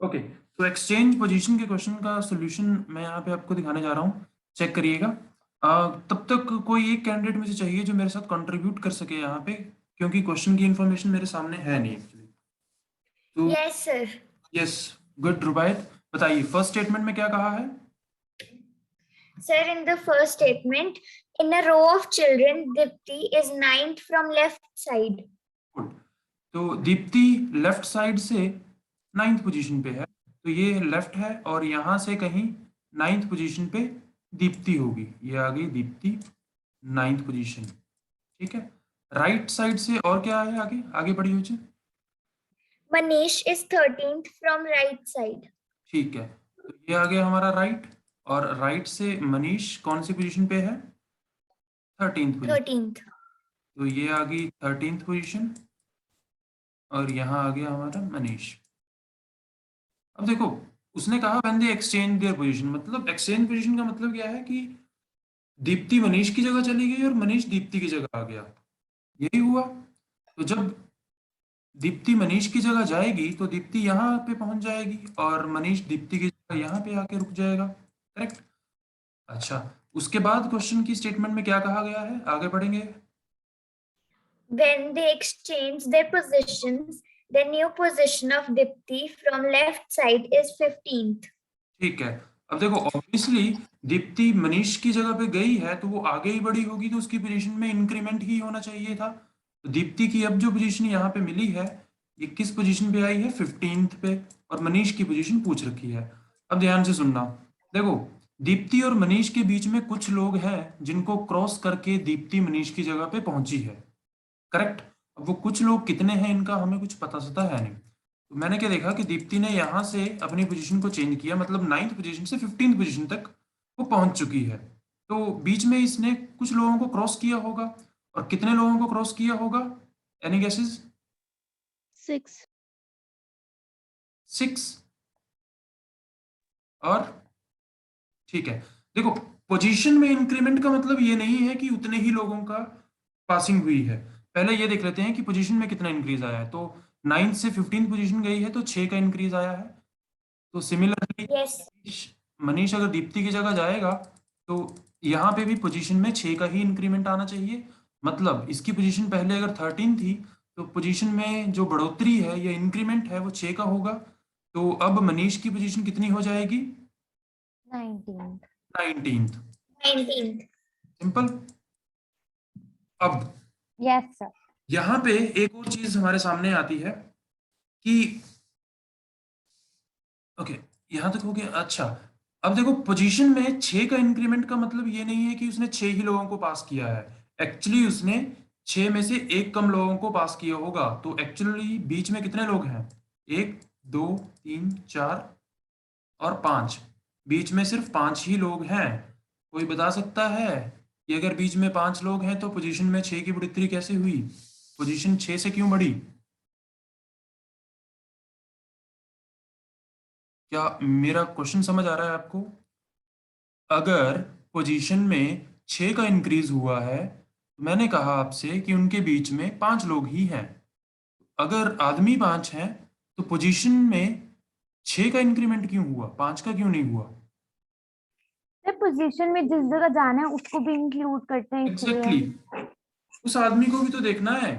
Okay, तो exchange position के question का सॉल्यूशन मैं यहाँ पे आपको दिखाने जा रहा हूँ, चेक करिएगा। तब तक कोई एक कैंडिडेट मुझे चाहिए जो मेरे साथ कंट्रीब्यूट कर सके यहाँ पे, क्योंकि क्वेश्चन की इन्फॉर्मेशन मेरे सामने है नहीं एक्चुअली। तो यस सर। यस, गुड रुबायत, बताइए फर्स्ट स्टेटमेंट में क्या कहा है? Sir, in the first statement, in a row of children, Dipti is ninth from left side. Good, तो दीप्ति लेफ्ट साइड से नाइन्थ पोजीशन पे है, तो ये लेफ्ट है और यहाँ से कहीं नाइन्थ पोजीशन पे दीप्ति होगी, ये आ गई दीप्ति नाइन्थ पोजीशन। ठीक है, राइट साइड से और क्या है? आगे आगे बढ़ी हुई। Manish is 13th from right side. ठीक है, तो ये आ गया हमारा राइट, और राइट से मनीष कौन सी पोजीशन पे है? 13th position, 13th. तो ये आ गई 13th पोजीशन, और यहाँ आ गया हमारा मनीष। अब देखो, उसने कहा when they exchange their position, मतलब एक्सचेंज पोजीशन का मतलब क्या है कि दीप्ति मनीष की जगह चली गई और मनीष दीप्ति की जगह आ गया, यही हुआ। तो जब दीप्ति मनीष की जगह जाएगी तो दीप्ति यहाँ पे पहुंच जाएगी और मनीष दीप्ति की जगह यहाँ पे आके रुक जाएगा, करेक्ट। अच्छा, उसके बाद क्वेश्चन की स्टेटमेंट में क्या कहा गया है, आगे बढ़ेंगे। When they exchange their positions, the new position of Dipti from left side is 15th. ठीक है, अब देखो ऑब्वियसली दीप्ति मनीष की जगह पे गई है तो वो आगे ही बढ़ी होगी, तो उसकी पोजीशन में इंक्रीमेंट ही होना चाहिए था। तो दीप्ति की अब जो पोजीशन यहाँ पे मिली है, ये किस पोजीशन पे आई है? 15th पे, और मनीष की पोजीशन पूछ रखी है। अब ध्यान से सुनना, देखो दीप्ति और मनीष के बीच में कुछ लोग हैं जिनको क्रॉस करके दीप्ति मनीष की जगह पे पहुंची है, करेक्ट। अब वो कुछ लोग कितने हैं इनका हमें कुछ पता सता है नहीं, तो मैंने क्या देखा कि दीप्ति ने यहाँ से अपनी पोजीशन को चेंज किया, मतलब 9th पोजीशन से 15th पोजीशन तक वो पहुंच चुकी है। तो बीच में इसने कुछ लोगों को क्रॉस किया होगा, और कितने लोगों को क्रॉस किया होगा? Any guesses? 6. 6। और ठीक है, देखो पोजीशन में इंक्रीमेंट का मतलब ये नहीं है कि उतने ही लोगों का पासिंग हुई है। पहले ये देख लेते हैं कि पोजीशन में कितना इंक्रीज आया है। तो 9th से 15th पोजीशन गई है तो 6 का इंक्रीज आया है। तो सिमिलरली Yes. मनीष अगर दीप्ति की जगह जाएगा तो यहाँ पे भी पोजीशन में 6 का ही इंक्रीमेंट आना चाहिए, मतलब इसकी पोजीशन पहले अगर 13 थी तो पोजीशन में जो बढ़ोतरी है या इंक्रीमेंट है वो 6 का होगा। तो अब मनीष की पोजीशन कितनी हो जाएगी? 19th. 19th। 19th. सिंपल। अब Yes, sir. यहाँ पे एक और चीज हमारे सामने आती है कि ओके, यहाँ तक हो गया। अच्छा, अब देखो पोजीशन में 6 का इंक्रीमेंट का मतलब ये नहीं है कि उसने 6 ही लोगों को पास किया है, एक्चुअली उसने 6 में से एक कम लोगों को पास किया होगा। तो एक्चुअली बीच में कितने लोग हैं? 1 2 3 4 और 5, बीच में सिर्फ 5 ही लोग हैं। कोई बता सकता है कि अगर बीच में 5 लोग हैं तो पोजीशन में 6 की बढ़ोतरी कैसे हुई? पोजीशन 6 से क्यों बढ़ी? क्या मेरा क्वेश्चन समझ आ रहा है आपको? अगर पोजीशन में 6 का इंक्रीज हुआ है, मैंने कहा आपसे कि उनके बीच में 5 लोग ही हैं, अगर आदमी 5 हैं तो पोजीशन में 6 का इंक्रीमेंट क्यों हुआ, 5 का क्यों नहीं हुआ? पोजीशन में जिस जगह जाना है उसको भी इंक्लूड करते हैं एग्जैक्टली, उस आदमी को भी तो देखना है।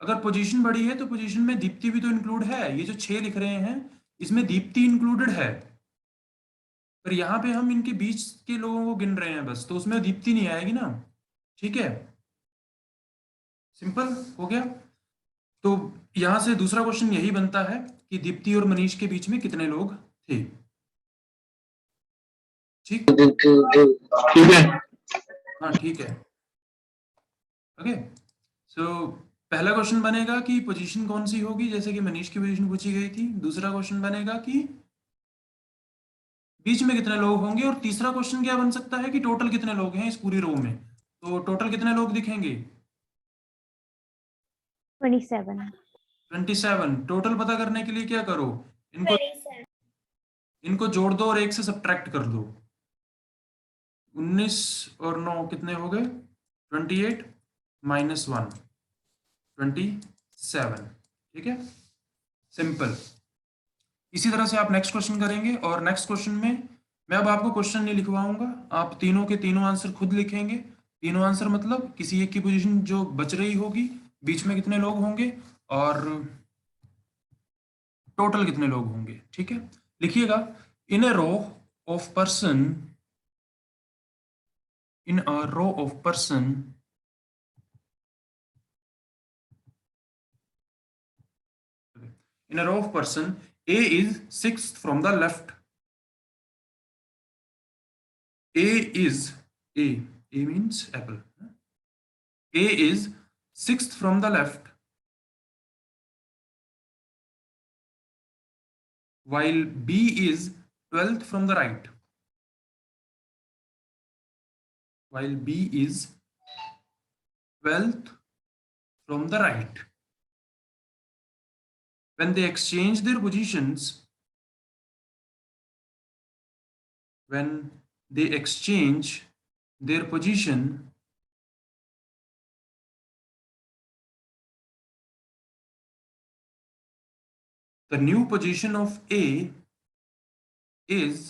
अगर पोजीशन बड़ी है तो पोजीशन में दीप्ति भी तो इंक्लूड है, ये जो 6 लिख रहे हैं इसमें दीप्ति इंक्लूडेड है, पर यहाँ पे हम इनके बीच के लोगों को गिन रहे हैं बस, तो उसमें दीप्ति नहीं आएगी ना। ठीक है, सिंपल हो गया। तो यहां से दूसरा क्वेश्चन यही बनता है कि दीप्ति और मनीष के बीच में कितने लोग थे। ठीक ठीक है। हाँ ठीक है, ओके। सो पहला क्वेश्चन बनेगा कि पोजीशन कौन सी होगी, जैसे कि मनीष की पोजीशन पूछी गई थी। दूसरा क्वेश्चन बनेगा कि बीच में कितने लोग होंगे, और तीसरा क्वेश्चन क्या बन सकता है कि टोटल कितने लोग हैं इस पूरी रो में। तो टोटल कितने लोग दिखेंगे? 27. 27। टोटल पता करने के लिए क्या करो, इनको 27. इनको जोड़ दो और 1 से सब्ट्रैक्ट कर दो। 19 और 9 कितने हो गए? 28 माइनस 1 27। ठीक है, सिंपल। इसी तरह से आप नेक्स्ट क्वेश्चन करेंगे, और नेक्स्ट क्वेश्चन में मैं अब आपको क्वेश्चन नहीं लिखवाऊंगा, आप तीनों के तीनों आंसर खुद लिखेंगे। तीनों आंसर मतलब किसी एक की पोजीशन जो बच रही होगी, बीच में कितने लोग होंगे और टोटल कितने लोग होंगे। ठीक है, लिखिएगा। In a row of person, in a row of person, in a row of person, A is sixth from the left. A is A. A means apple. A is sixth from the left, while B is 12th from the right. While B is 12th from the right. When they exchange their positions, when they exchange their position, the new position of A is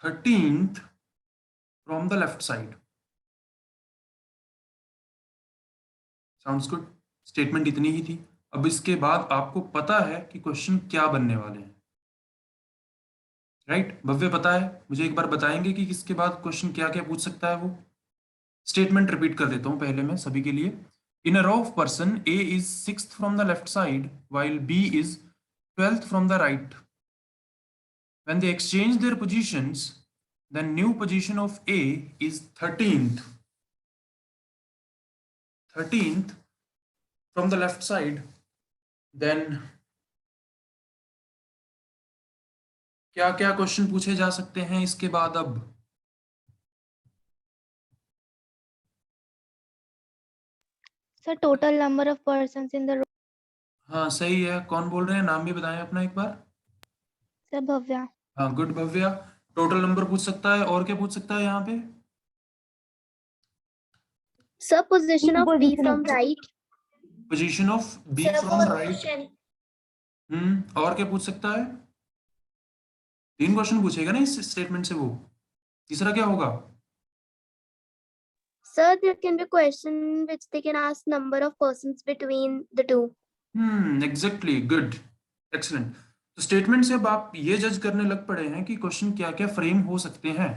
13th from the left side. Sounds good? Statement इतनी ही थी। अब इसके बाद आपको पता है कि question क्या बनने वाले हैं, राइट? भव्य पता है? मुझे एक बार बताएंगे कि इसके बाद क्वेश्चन क्या क्या पूछ सकता है वो। स्टेटमेंट रिपीट कर देता हूं पहले मैं सभी के लिए। In a row of person, A is sixth from the left side while B is 12th from the right. When they exchange their positions, the new position of A is 13th from the left side. Then क्या क्या question पूछे जा सकते हैं इसके बाद? अब sir total number of persons in the, हाँ सही है। कौन बोल रहे हैं? नाम भी बताएं अपना एक बार। सर भव्या। हाँ गुड भव्या। टोटल नंबर पूछ सकता है, और क्या पूछ सकता है यहाँ पे? Sir position of B Position from of- right. Position of B Sir, from right. position. और क्या पूछ सकता है? 3 क्वेश्चन पूछेगा ना इस स्टेटमेंट से वो। तीसरा क्या होगा? Sir, there can be a question which they can ask number of persons between the two. Exactly, good, excellent. तो स्टेटमेंट से अब आप ये जज करने लग पड़े हैं कि क्वेश्चन क्या क्या फ्रेम हो सकते हैं।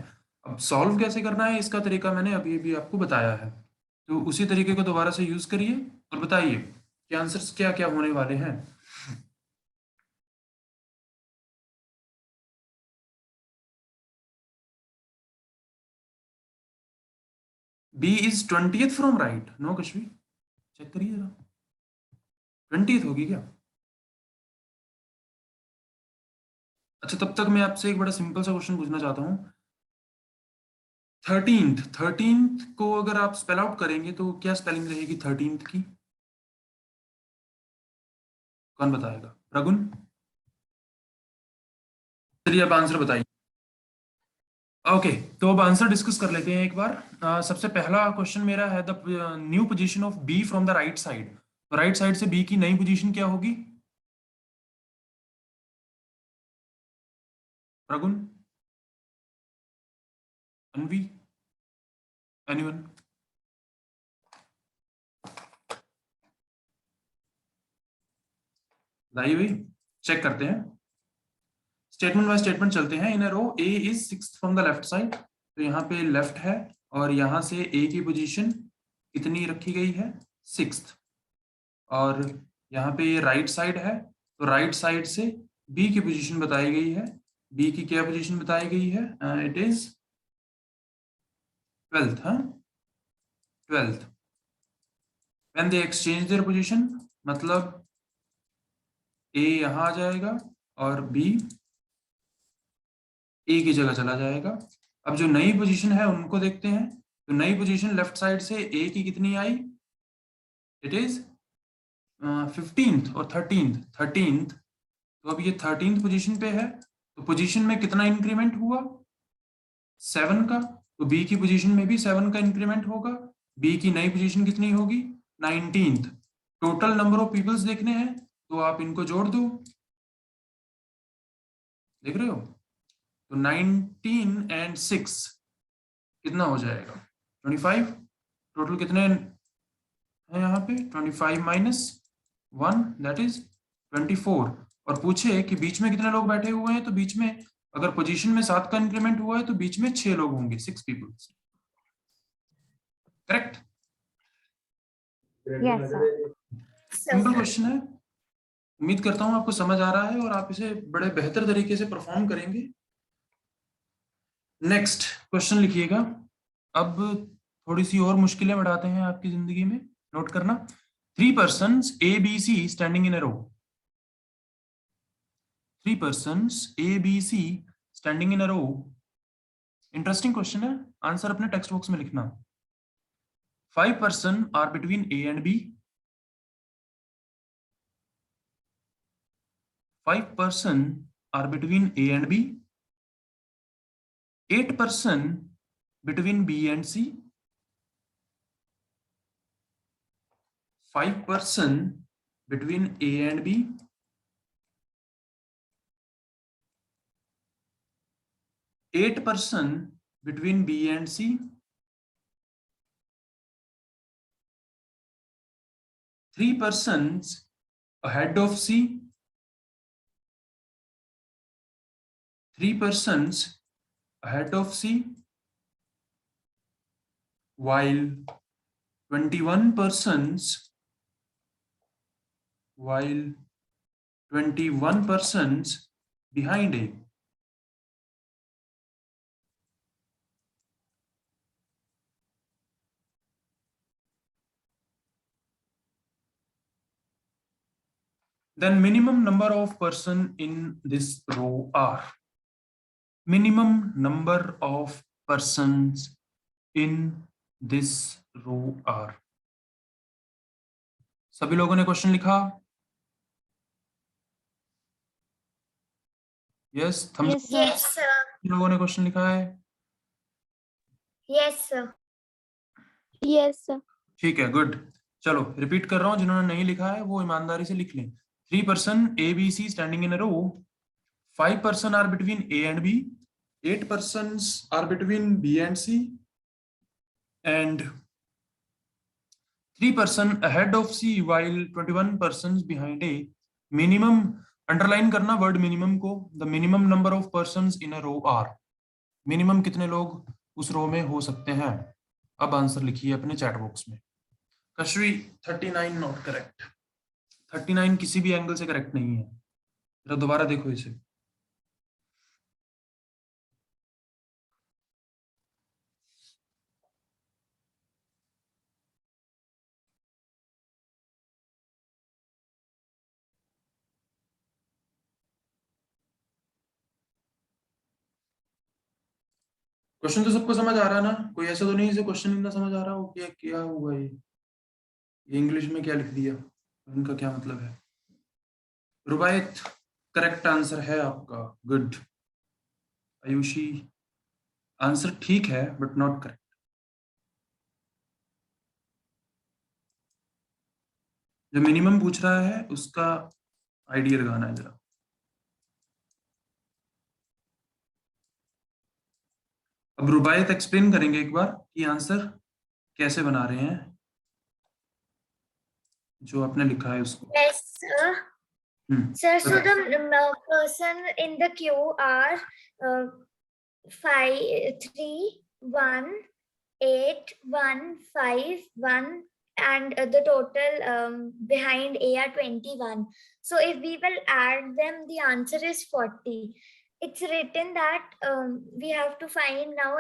अब सॉल्व कैसे करना है इसका तरीका मैंने अभी भी आपको बताया है, तो उसी तरीके को दोबारा से यूज करिए और बताइए कि आंसर्स क्या क्या होने वाले हैं। B is 20th from right. No Kashmir, check करिए जरा, 20th होगी क्या? अच्छा, तब तक मैं आपसे एक बड़ा सिंपल सा क्वेश्चन पूछना चाहता हूँ। 13th को अगर आप स्पेल आउट करेंगे तो क्या स्पेलिंग रहेगी 13th की? कौन बताएगा? रघुन, चलिए आप आंसर बताइए। ओके, तो अब आंसर डिस्कस कर लेते हैं एक बार। सबसे पहला क्वेश्चन मेरा है the new position of B from the right side. तो राइट साइड से बी की नई पोजीशन क्या होगी? रघुन, अनवी, एनीवन? बताइए भाई, चेक करते हैं। स्टेटमेंट बाय स्टेटमेंट चलते हैं। In a row A is sixth from the left side, तो यहाँ पे लेफ्ट है और यहाँ से ए की पोजीशन कितनी रखी गई है? सिक्स्थ। और यहाँ पे ये राइट साइड है, तो राइट साइड से बी की पोजीशन बताई गई है। बी की क्या पोजीशन बताई गई है? It is 12th। हाँ, 12th। When they exchange their position, मतलब ए यहाँ आ जाएगा और बी ए की जगह चला जाएगा। अब जो नई पोजीशन है उनको देखते हैं। तो नई पोजीशन लेफ्ट साइड से ए की कितनी आई? इट इज 15th और 13th। तो अब ये 13th पोजीशन पे है, तो पोजीशन में कितना इंक्रीमेंट हुआ? 7 का। तो बी की पोजीशन में भी 7 का इंक्रीमेंट होगा। बी की नई पोजीशन कितनी होगी? 19th। Total number of peoples देखने हैं, तो आप इनको जोड़ दो। देख रहे हो? तो 19 and 6 कितना हो जाएगा? 25। टोटल कितने हैं यहाँ पे? 25 माइनस 1 दैट इज 24। और पूछे कि बीच में कितने लोग बैठे हुए हैं, तो बीच में अगर पोजीशन में 7 का इंक्रीमेंट हुआ है तो बीच में 6 लोग होंगे, 6 people. Correct? Yes, sir. Simple question है। उम्मीद करता हूं आपको समझ आ रहा है और आप इसे बड़े बेहतर तरीके से परफॉर्म करेंगे। नेक्स्ट क्वेश्चन लिखिएगा। अब थोड़ी सी और मुश्किलें बढ़ाते हैं आपकी जिंदगी में, नोट करना। 3 persons A, B, C standing in a row. 3 persons A, B, C standing in a row. Interesting question है, आंसर अपने टेक्स्ट बॉक्स में लिखना। 5 persons are between A and B. 5 persons are between A and B. 8 persons between B and C. 5 persons between A and B. 8 persons between B and C. 3 persons ahead of C. 3 persons ahead of C, while 21 persons behind A. Then minimum number of person in this row are. Minimum number of persons in this row are. सभी लोगों ने question लिखा? Yes, thumbs Yes, sir. Yes, sir. लोगों ने question लिखा है? Yes, sir. Yes, sir. ठीक है, गुड। चलो रिपीट कर रहा हूं, जिन्होंने नहीं लिखा है वो ईमानदारी से लिख लें। 3 person A, B, C standing in a row. 5 person are between A and B. 8 persons are between B and C. And 3 person ahead of C while 21 persons behind A. Minimum, underline करना word minimum को। The minimum number of persons in a row are. Minimum कितने लोग उस रो में हो सकते हैं? अब आंसर लिखिए अपने चैट बॉक्स में। Kashvi 39 not correct. 39 किसी भी एंगल से करेक्ट नहीं है। जरा दोबारा देखो इसे। क्वेश्चन तो सबको समझ आ रहा है ना? कोई ऐसा तो नहीं इसे क्वेश्चन ना समझ आ रहा हो कि क्या हुआ ये इंग्लिश में क्या लिख दिया, इनका क्या मतलब है? रुबायत करेक्ट आंसर है आपका, गुड। आयुषी आंसर ठीक है बट नॉट करेक्ट। जो मिनिमम पूछ रहा है उसका आइडिया लगाना है जरा। अब रुबायत एक्सप्लेन करेंगे एक बार कि आंसर कैसे बना रहे हैं जो आपने लिखा है उसको। Yes, sir. Sir, so the person in the queue are 5, 3, 1, 8, 1, 5, 1, and the total behind A are 21. So if we will add them, the answer is 40. It's written that we have to find now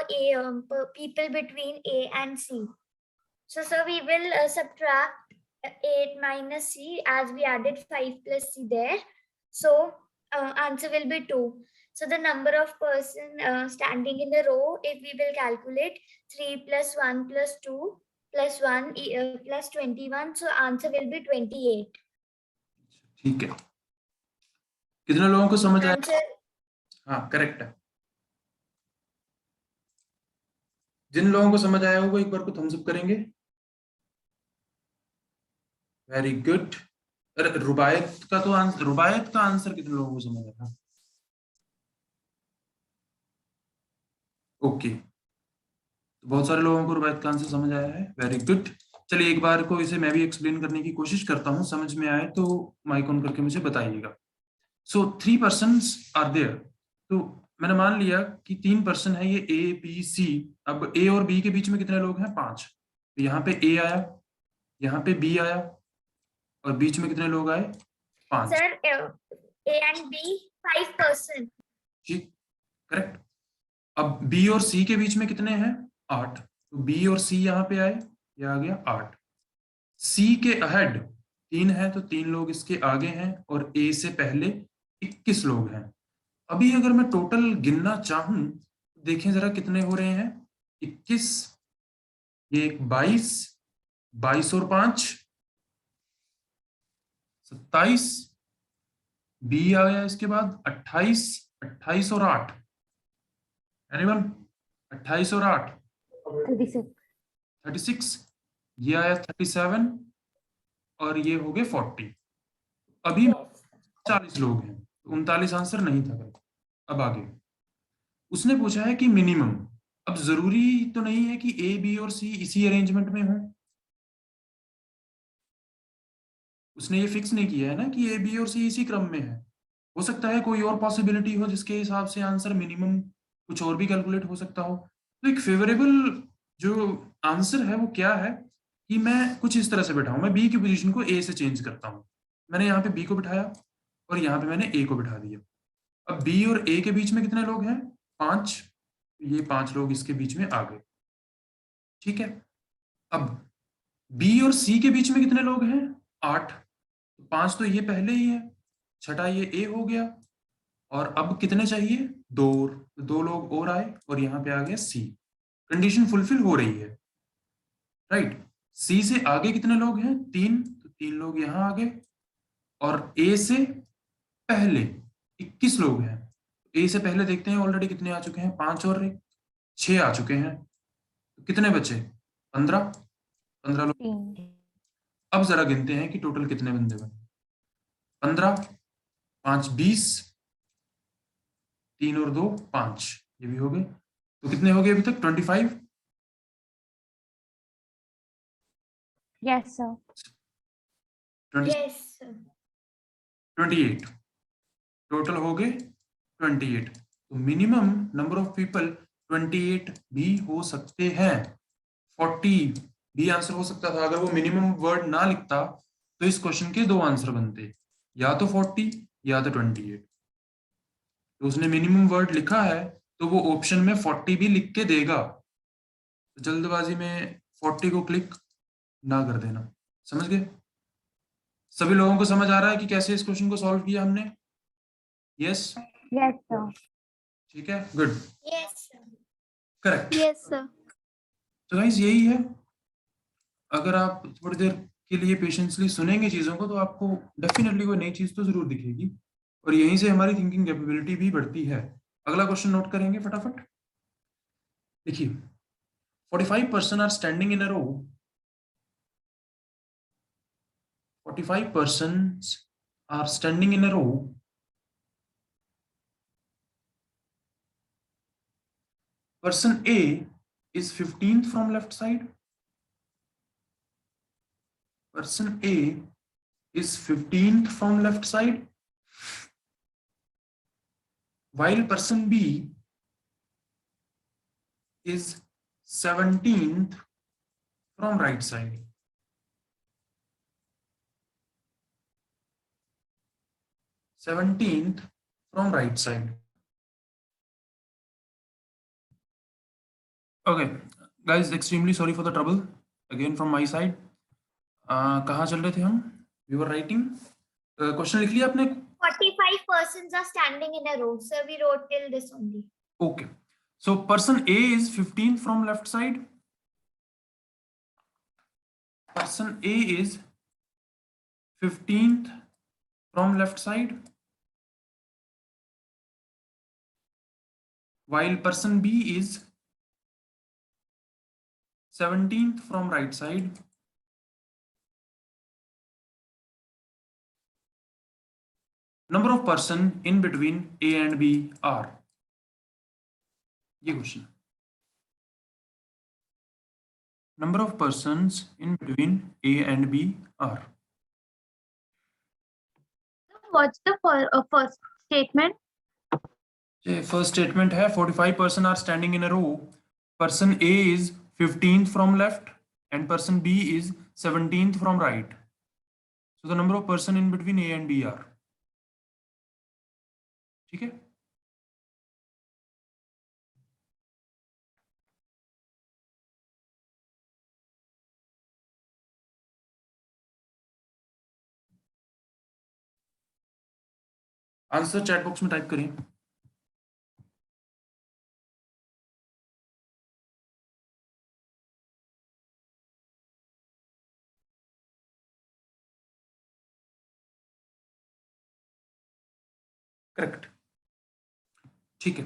people between A and C. So we will subtract 8 minus C as we added 5 plus C there. So answer will be 2. So the number of person standing in the row, if we will calculate 3 plus 1 plus 2 plus 1 plus 21, so answer will be 28. ठीक है, कितने लोगों को समझ आया? Answer, हाँ correct है। जिन लोगों को समझ आया होगा एक बार को थम्स अप करेंगे। Very good. रुबायत का आंसर कितने लोगों को समझ आया? ओके, तो बहुत सारे लोगों को रुबैत का आंसर समझ आया है, वेरी गुड। चलिए एक बार को इसे मैं भी एक्सप्लेन करने की कोशिश करता हूँ, समझ में आए तो माइक ऑन करके मुझे बताइएगा। सो 3 persons आर देयर, तो मैंने मान लिया कि 3 पर्सन है, ये ए बी सी। अब ए और बी के बीच में कितने लोग हैं? 5। तो यहाँ पे ए आया, यहाँ पे बी आया, और बीच में कितने लोग आए? 5। Sir, A and B, 5%. ठीक, करेक्ट। अब बी और सी के बीच में कितने हैं? 8। तो बी और सी यहाँ पे आए, ये आ गया 8। सी के अहेड 3 है, तो 3 लोग इसके आगे हैं, और ए से पहले 21 लोग हैं। अभी अगर मैं टोटल गिनना चाहूं, देखें जरा कितने हो रहे हैं? 21, ये एक 22, 22 और 5 27, बी आ गया इसके बाद 28, 28 और 8, एनीवन? 28 और 8 36 36, ये आया 37, और ये हो गए 40। अभी 40 लोग हैं, 39 आंसर नहीं था correct। अब आगे उसने पूछा है कि मिनिमम। अब जरूरी तो नहीं है कि ए बी और सी इसी अरेंजमेंट में हो, उसने ये फिक्स नहीं किया है ना कि ए बी और सी इसी क्रम में है। हो सकता है कोई और पॉसिबिलिटी हो जिसके हिसाब से आंसर मिनिमम कुछ और भी कैलकुलेट हो सकता हो। तो एक फेवरेबल जो आंसर है वो क्या है कि मैं कुछ इस तरह से बैठाऊं, मैं बी की पोजीशन को ए से चेंज करता हूं। मैंने यहाँ पे बी को बिठाया और यहाँ पे मैंने ए को बिठा दिया। अब बी और ए के बीच में कितने लोग हैं? 5। ये 5 लोग इसके बीच में आ गए, ठीक है। अब बी और सी के बीच में कितने लोग हैं? 8। 5 तो ये पहले ही है, छठा ये ए हो गया, और अब कितने चाहिए? 2 लोग और आए, और यहाँ पे आ गया सी। कंडीशन फुलफिल हो रही है, राइट। सी से आगे कितने लोग हैं? 3, तो 3 लोग यहाँ आ गए, और ए से पहले 21 लोग हैं। ए से पहले देखते हैं ऑलरेडी कितने आ चुके हैं, 5 और 6 आ चुके हैं, तो कितने बचे? 15 लोग। 3 अब जरा गिनते हैं कि टोटल कितने बंदे बने। 15, 5 20, 3 और 2 5, ये भी हो गए। तो कितने हो गए अभी तक? 25। yes sir Yes, sir. 28 total हो गए 28। तो मिनिमम नंबर ऑफ पीपल 28 भी हो सकते हैं। 40 भी आंसर हो सकता था। अगर वो मिनिमम वर्ड ना लिखता तो इस क्वेश्चन के 2 आंसर बनते, या तो 40 या तो 28। तो उसने मिनिमम वर्ड लिखा है तो वो ऑप्शन में 40 भी लिख के देगा। तो जल्दबाजी में 40 को क्लिक ना कर देना, समझ गए? सभी लोगों को समझ आ रहा है कि कैसे इस क्वेश्चन को सॉल्व किया हमने? यस, yes sir ठीक है, good, Yes, sir. Correct. Yes, sir. तो गाइस यही है। अगर आप थोड़ी देर के लिए पेशेंसली सुनेंगे चीजों को तो आपको डेफिनेटली कोई नई चीज तो जरूर दिखेगी, और यहीं से हमारी थिंकिंग कैपेबिलिटी भी बढ़ती है। अगला क्वेश्चन नोट करेंगे फटाफट। देखिए, 45% are standing in a row. 45% are standing in a row. Person A is 15th from left side. Person A is 15th from left side, while person B is 17th from right side. Seventeenth from right side. Okay, guys, extremely sorry for the trouble again from my side. कहाँ चल रहे थे हम? We were writing. Question लिख लिया आपने? 45 persons are standing in a row. Sir, we wrote till this only. Okay. So person A is 15th from left side. Person A is 15th from left side, while person B is 17th from right side. Number of person in between A and B are. ये question. number of persons in between A and B are. What's the first statement? First statement है 45 person are standing in a row. Person A is 15th from left and person B is 17th from right. So the number of person in between A and B are. ठीक है? Answer chat box में type करें. Correct. ठीक है.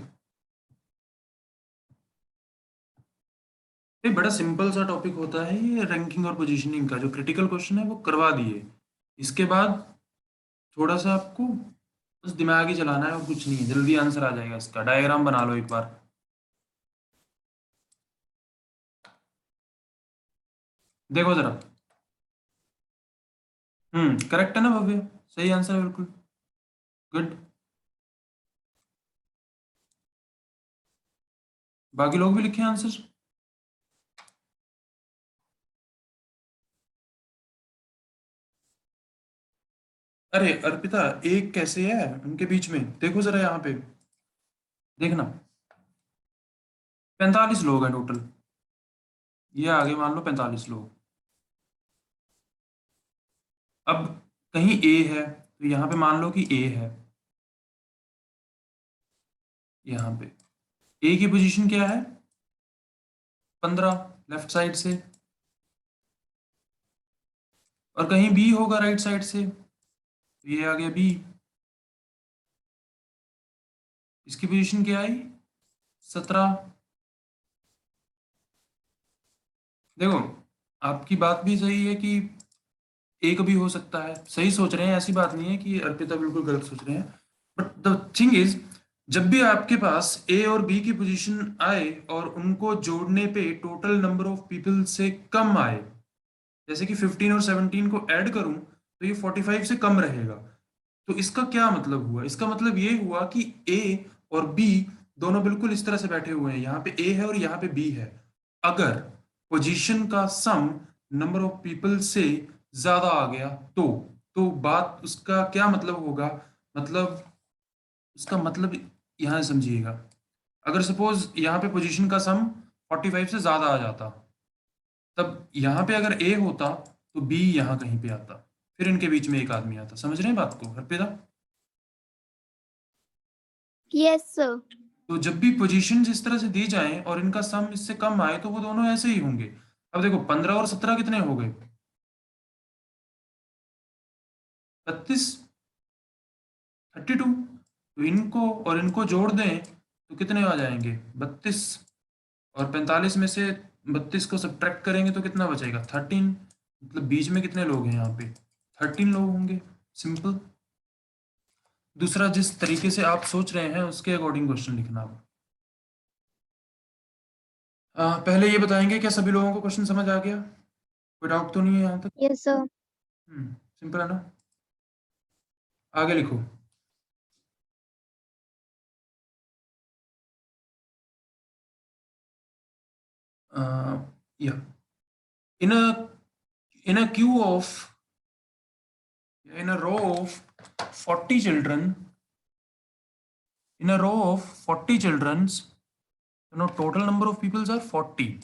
ये बड़ा simple सा topic होता है ये रैंकिंग और पोजीशनिंग का. जो क्रिटिकल क्वेश्चन है वो करवा दिए. इसके बाद थोड़ा सा आपको बस दिमाग ही चलाना है और कुछ नहीं है. जल्दी आंसर आ जाएगा इसका. डायग्राम बना लो एक बार. देखो जरा. करेक्ट है ना भव्य? सही आंसर है बिल्कुल. गुड. बाकी लोग भी लिखे आंसर. अरे अर्पिता, एक कैसे है उनके बीच में? देखो जरा यहाँ पे देखना. 45 लोग हैं टोटल. ये आगे मान लो 45 लोग. अब कहीं ए है तो यहाँ पे मान लो कि ए है. यहाँ पे ए की पोजीशन क्या है? 15 लेफ्ट साइड से. और कहीं बी होगा राइट साइड से. तो ये आ गया बी. इसकी पोजीशन क्या आई? 17. देखो आपकी बात भी सही है कि एक भी हो सकता है. सही सोच रहे हैं, ऐसी बात नहीं है कि अर्पिता बिल्कुल गलत सोच रहे हैं. बट द थिंग इज, जब भी आपके पास ए और बी की पोजीशन आए और उनको जोड़ने पे टोटल नंबर ऑफ पीपल से कम आए, जैसे कि 15 और 17 को ऐड करूं तो ये 45 से कम रहेगा. तो इसका क्या मतलब हुआ? इसका मतलब ये हुआ कि ए और बी दोनों बिल्कुल इस तरह से बैठे हुए हैं. यहाँ पे ए है और यहाँ पे बी है. अगर पोजीशन का सम नंबर ऑफ पीपल से ज्यादा आ गया तो बात उसका क्या मतलब होगा? मतलब उसका मतलब यहाँ समझिएगा. अगर सपोज यहाँ पे पोजीशन का सम 45 से ज्यादा आ जाता, तब यहाँ पे अगर ए होता तो बी यहाँ कहीं पे आता, फिर इनके बीच में एक आदमी आता. समझ रहे हैं बात को अर्पिता? Yes, sir. तो जब भी पोजीशन इस तरह से दी जाए और इनका सम इससे कम आए तो वो दोनों ऐसे ही होंगे. अब देखो 15 और 17 कितने हो गए? 32, 32. तो इनको और इनको जोड़ दें तो कितने आ जाएंगे? 32. और 45 में से 32 को सब्ट्रैक्ट करेंगे तो कितना बचेगा? 13. मतलब बीच में कितने लोग हैं? यहाँ पे 13 लोग होंगे. सिंपल. दूसरा, जिस तरीके से आप सोच रहे हैं उसके अकॉर्डिंग क्वेश्चन लिखना. पहले ये बताएंगे क्या सभी लोगों को क्वेश्चन समझ आ गया? कोई डाउट तो नहीं है यहाँ तक? Yes, sir. सिंपल है ना? आगे लिखो. Yeah. In a queue of in a row of 40 children, total number of people are 40.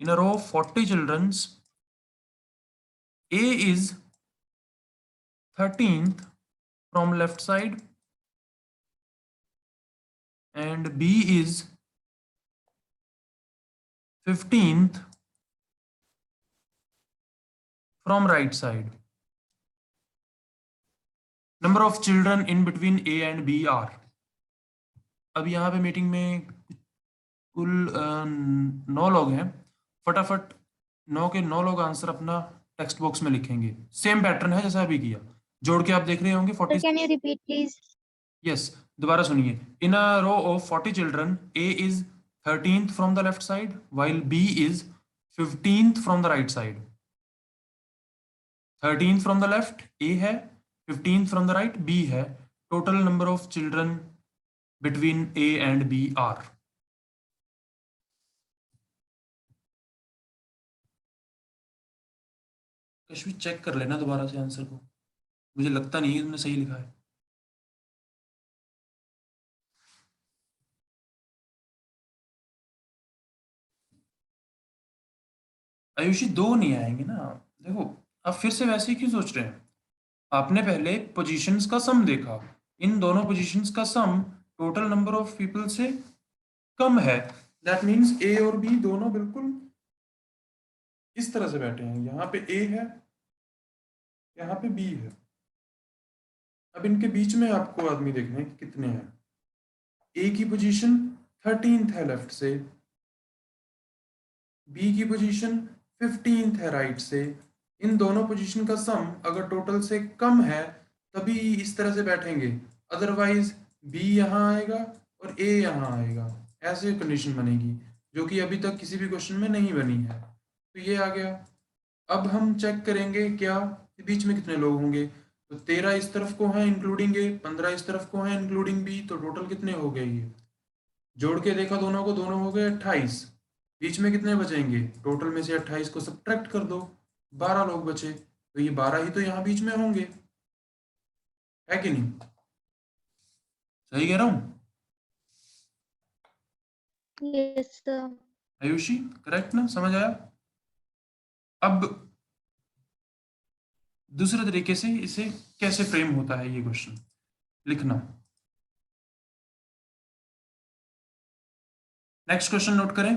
In a row of 40 children, A is 13th from left side and B is 15th from right side. Number of children in between A and B are. अब यहाँ पे meeting में कुल 9 लोग हैं. फटाफट 9 के 9 लोग आंसर अपना टेक्स्ट बॉक्स में लिखेंगे. सेम पैटर्न है जैसा अभी किया. जोड़ के आप देख रहे होंगे 40. Can you repeat, please? Yes, दोबारा सुनिए. In a row of 40 children, A is 13th from the left side while B is 15th from the right side, 13th from the left A है, 15th from the right B है. Total number of children between A and B are. Kashmir check कर लेना दोबारा से answer को, मुझे लगता नहीं है तुमने सही लिखा है. आयुषी 2 नहीं आएंगे ना. देखो आप फिर से वैसे ही क्यों सोच रहे हैं. आपने पहले पोजीशंस का सम देखा, इन दोनों पोजीशंस का sum total number of people से कम है. दैट मीन्स ए और बी दोनों बिल्कुल इस तरह से बैठे हैं. यहाँ पे ए है, यहाँ पे बी है. अब इनके बीच में आपको आदमी देखने हैं कि कितने हैं. ए की पोजीशन 13th है लेफ्ट से, बी की पोजीशन 15th है राइट से. इन दोनों पोजीशन का सम अगर टोटल से कम है तभी इस तरह से बैठेंगे, अदरवाइज बी यहाँ आएगा और ए यहाँ आएगा. ऐसे कंडीशन बनेगी जो कि अभी तक किसी भी क्वेश्चन में नहीं बनी है. तो ये आ गया. अब हम चेक करेंगे क्या बीच में कितने लोग होंगे. तो 13 इस तरफ को है इंक्लूडिंग ए, 15 इस तरफ को है इंक्लूडिंग बी. तो टोटल कितने हो गए, ये जोड़ के देखा दोनों को, दोनों हो गए 28. बीच में कितने बचेंगे, टोटल में से 28 को सब्ट्रैक्ट कर दो, 12 लोग बचे. तो ये 12 ही तो यहाँ बीच में होंगे, है कि नहीं. सही कह रहा हूं Yes, sir. आयुषी, करेक्ट ना, समझ आया. अब दूसरे तरीके से इसे कैसे फ्रेम होता है ये क्वेश्चन लिखना. नेक्स्ट क्वेश्चन नोट करें.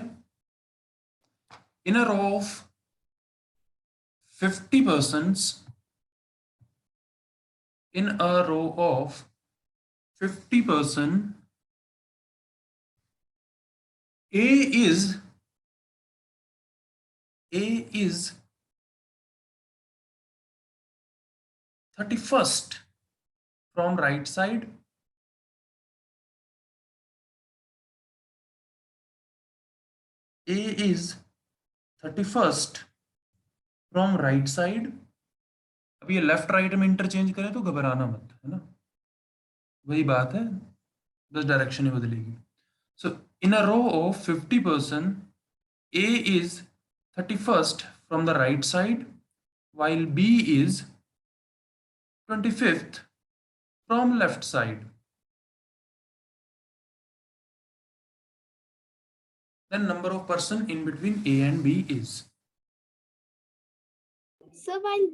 इन a row of 50 persons, in a row of 50 person, A is 31st from right side, A is 31st from right side. अब ये लेफ्ट राइट में इंटरचेंज करें तो घबराना मत, है ना, वही बात है, बस डायरेक्शन ही बदलेगी. सो इन a row of 50 person, A is 31st from the right side while B is 25th from left side. Then number of person in between A and B is. So while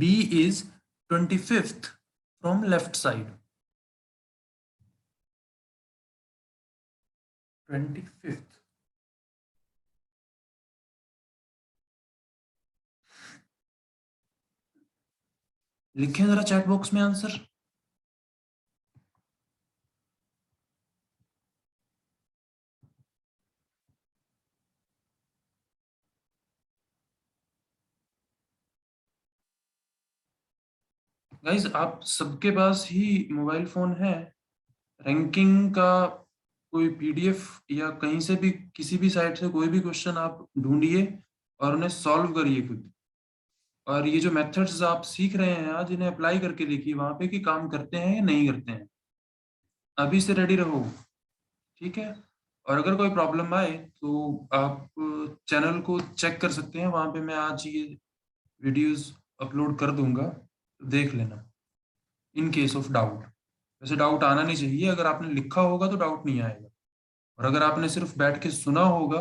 B is 25th from left side. 25th. लिखें जरा chat box में answer. Guys आप सबके पास ही mobile phone है. Ranking का कोई PDF या कहीं से भी किसी भी साइट से कोई भी क्वेश्चन आप ढूंढिए और उन्हें सॉल्व करिए खुद. और ये जो मेथड्स आप सीख रहे हैं आज, इन्हें अप्लाई करके देखिए वहां पे कि काम करते हैं या नहीं करते हैं. अभी से रेडी रहो, ठीक है. और अगर कोई प्रॉब्लम आए तो आप चैनल को चेक कर सकते हैं, वहां पे मैं आज ये वीडियोस अपलोड कर दूंगा, तो देख लेना इन केस ऑफ डाउट. वैसे डाउट आना नहीं चाहिए, अगर आपने लिखा होगा तो डाउट नहीं आएगा, और अगर आपने सिर्फ बैठ के सुना होगा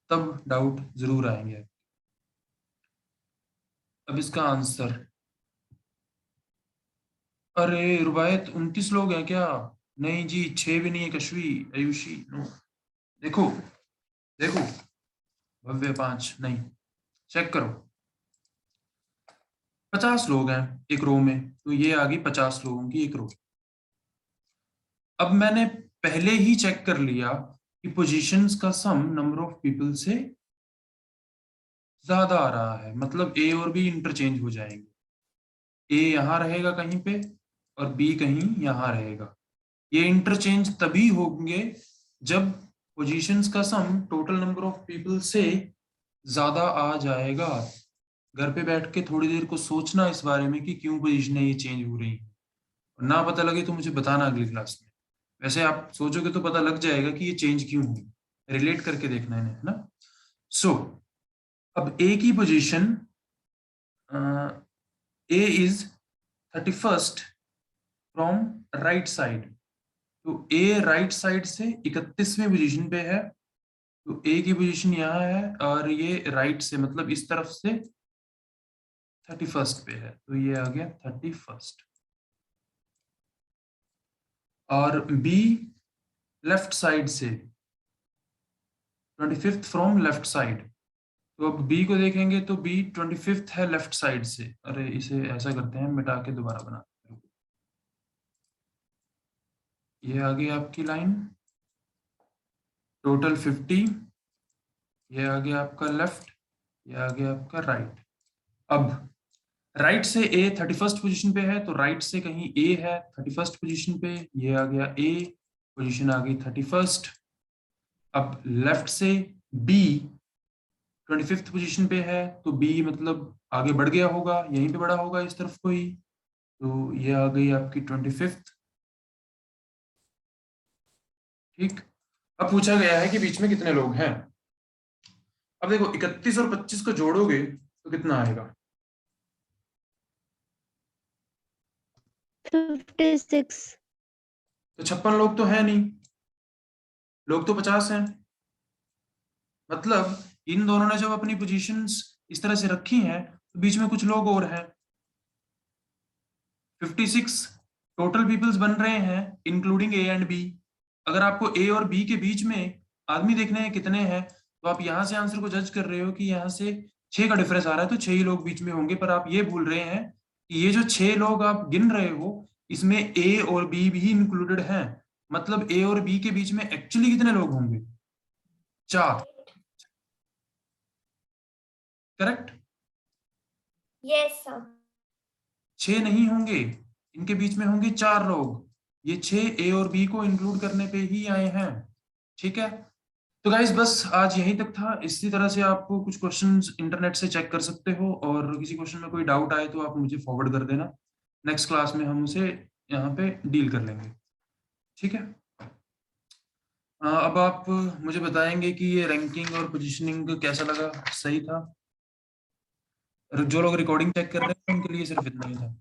तब डाउट जरूर आएंगे. अब इसका आंसर, अरे रुबायत 29 लोग हैं क्या. नहीं जी, 6 भी नहीं है. कश्वी, आयुषी, नो. देखो देखो, भव्य 5 नहीं, चेक करो. 50 लोग हैं एक रो में, तो ये आ गई 50 लोगों की एक रो. अब मैंने पहले ही चेक कर लिया कि पोजीशंस का सम नंबर ऑफ पीपल से ज्यादा आ रहा है, मतलब ए और बी इंटरचेंज हो जाएंगे. ए यहां रहेगा कहीं पे और बी कहीं यहां रहेगा. ये इंटरचेंज तभी होंगे जब पोजीशंस का sum total number of people से ज्यादा आ जाएगा। घर पे बैठ के थोड़ी देर को सोचना इस बारे में कि क्यों पोजीशनें ये चेंज हो रही हैं, ना पता लगे तो मुझे बताना अगली क्लास में। वैसे आप सोचोगे तो पता लग जाएगा कि ये चेंज क्यों हुई, रिलेट करके देखना है ना। सो अब ए की position, A is 31st from right side, तो ए राइट साइड से 31वें पोजीशन पे है, तो ए की पोजीशन यहाँ है और ये राइट से मतलब इस तरफ से 31st पे है, तो ये आ गया 31st। और बी लेफ्ट साइड से 25th फ्रॉम लेफ्ट साइड, तो अब बी को देखेंगे तो बी 25th है लेफ्ट साइड से। अरे इसे ऐसा करते हैं, मिटा के दोबारा बनाते हैं। ये आ गई आपकी लाइन टोटल 50, ये आ गया आपका लेफ्ट, ये आ गया आपका राइट। अब राइट से ए 31st पोजीशन पे है, तो राइट से कहीं ए है 31st पोजीशन पे, ये आ गया ए, पोजीशन आ गई 31st। अब लेफ्ट से बी 25th पोजीशन पे है, तो बी मतलब आगे बढ़ गया होगा, यहीं पे बढ़ा होगा इस तरफ को ही, तो ये आ गई आपकी 25th। ठीक, अब पूछा गया है कि बीच में कितने लोग हैं। अब देखो 31 और 25 को जोड़ोगे तो कितना आएगा? 56. तो 56 लोग तो है नहीं, लोग तो 50 हैं। मतलब इन दोनों ने जब अपनी पोजीशंस इस तरह से रखी हैं तो बीच में कुछ लोग और हैं। 56 टोटल पीपल्स बन रहे हैं इंक्लूडिंग ए एंड बी। अगर आपको ए और बी के बीच में आदमी देखने हैं कितने हैं, तो आप यहां से आंसर को जज कर रहे हो कि यहाँ से 6 का डिफरेंस आ रहा है, तो 6 ही लोग बीच में होंगे। पर आप ये भूल रहे हैं कि ये जो 6 लोग आप गिन रहे हो इसमें ए और बी भी इंक्लूडेड हैं। मतलब ए और बी के बीच में एक्चुअली कितने लोग होंगे? 4। करेक्ट? Yes, sir. 6 नहीं होंगे, इनके बीच में होंगे 4 लोग। ये 6 ए और बी को इंक्लूड करने पे ही आए हैं। ठीक है, तो गाइस बस आज यहीं तक था। इसी तरह से आपको कुछ क्वेश्चंस इंटरनेट से चेक कर सकते हो, और किसी क्वेश्चन में कोई डाउट आए तो आप मुझे फॉरवर्ड कर देना। नेक्स्ट क्लास में हम उसे यहाँ पे डील कर लेंगे। ठीक है, अब आप मुझे बताएंगे कि ये रैंकिंग और पोजीशनिंग कैसा लगा, सही था? जो लोग रिकॉर्डिंग चेक कर रहे हैं उनके लिए सिर्फ इतना ही था।